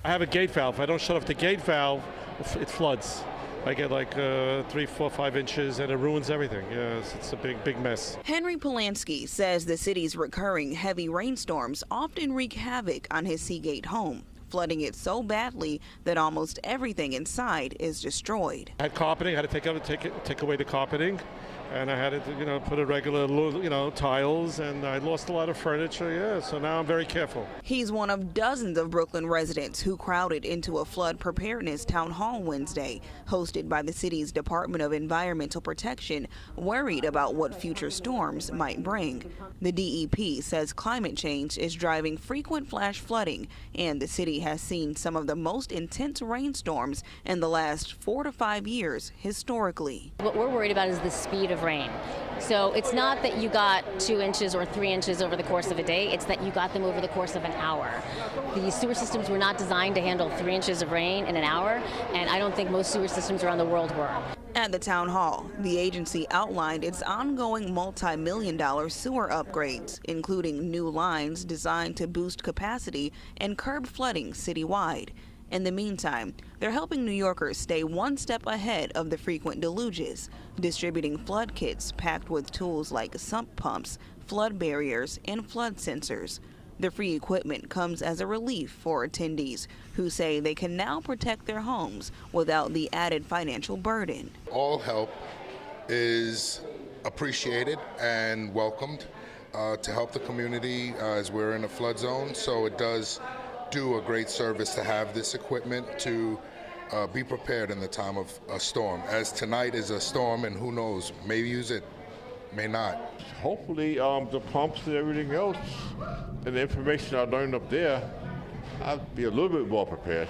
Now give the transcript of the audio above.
I have a gate valve. If I don't shut off the gate valve, it floods. I get like 3, 4, 5 inches, and it ruins everything. Yes, it's a big mess. Henry Polanski says the city's recurring heavy rainstorms often wreak havoc on his Seagate home, flooding it so badly that almost everything inside is destroyed. I had carpeting. I had to take away the carpeting, and I had to, put a regular, tiles, and I lost a lot of furniture. Yeah, so now I'm very careful. He's one of dozens of Brooklyn residents who crowded into a Flood Preparedness Town Hall Wednesday, hosted by the city's Department of Environmental Protection, worried about what future storms might bring. The DEP says climate change is driving frequent flash flooding, and the city has seen some of the most intense rainstorms in the last 4 to 5 years historically. What we're worried about is the speed of rain. So it's not that you got 2 inches or 3 inches over the course of a day, it's that you got them over the course of an hour. The sewer systems were not designed to handle 3 inches of rain in an hour, and I don't think most sewer systems around the world were. At the town hall, the agency outlined its ongoing multi-million-dollar sewer upgrades, including new lines designed to boost capacity and curb flooding citywide. In the meantime, they're helping New Yorkers stay one step ahead of the frequent deluges, distributing flood kits packed with tools like sump pumps, flood barriers, and flood sensors. The free equipment comes as a relief for attendees who say they can now protect their homes without the added financial burden. All help is appreciated and welcomed to help the community as we're in a flood zone, so it does do a great service to have this equipment to be prepared in the time of a storm. As tonight is a storm, and who knows, may use it, may not. Hopefully the pumps and everything else and the information I learned up there, I'll be a little bit more prepared.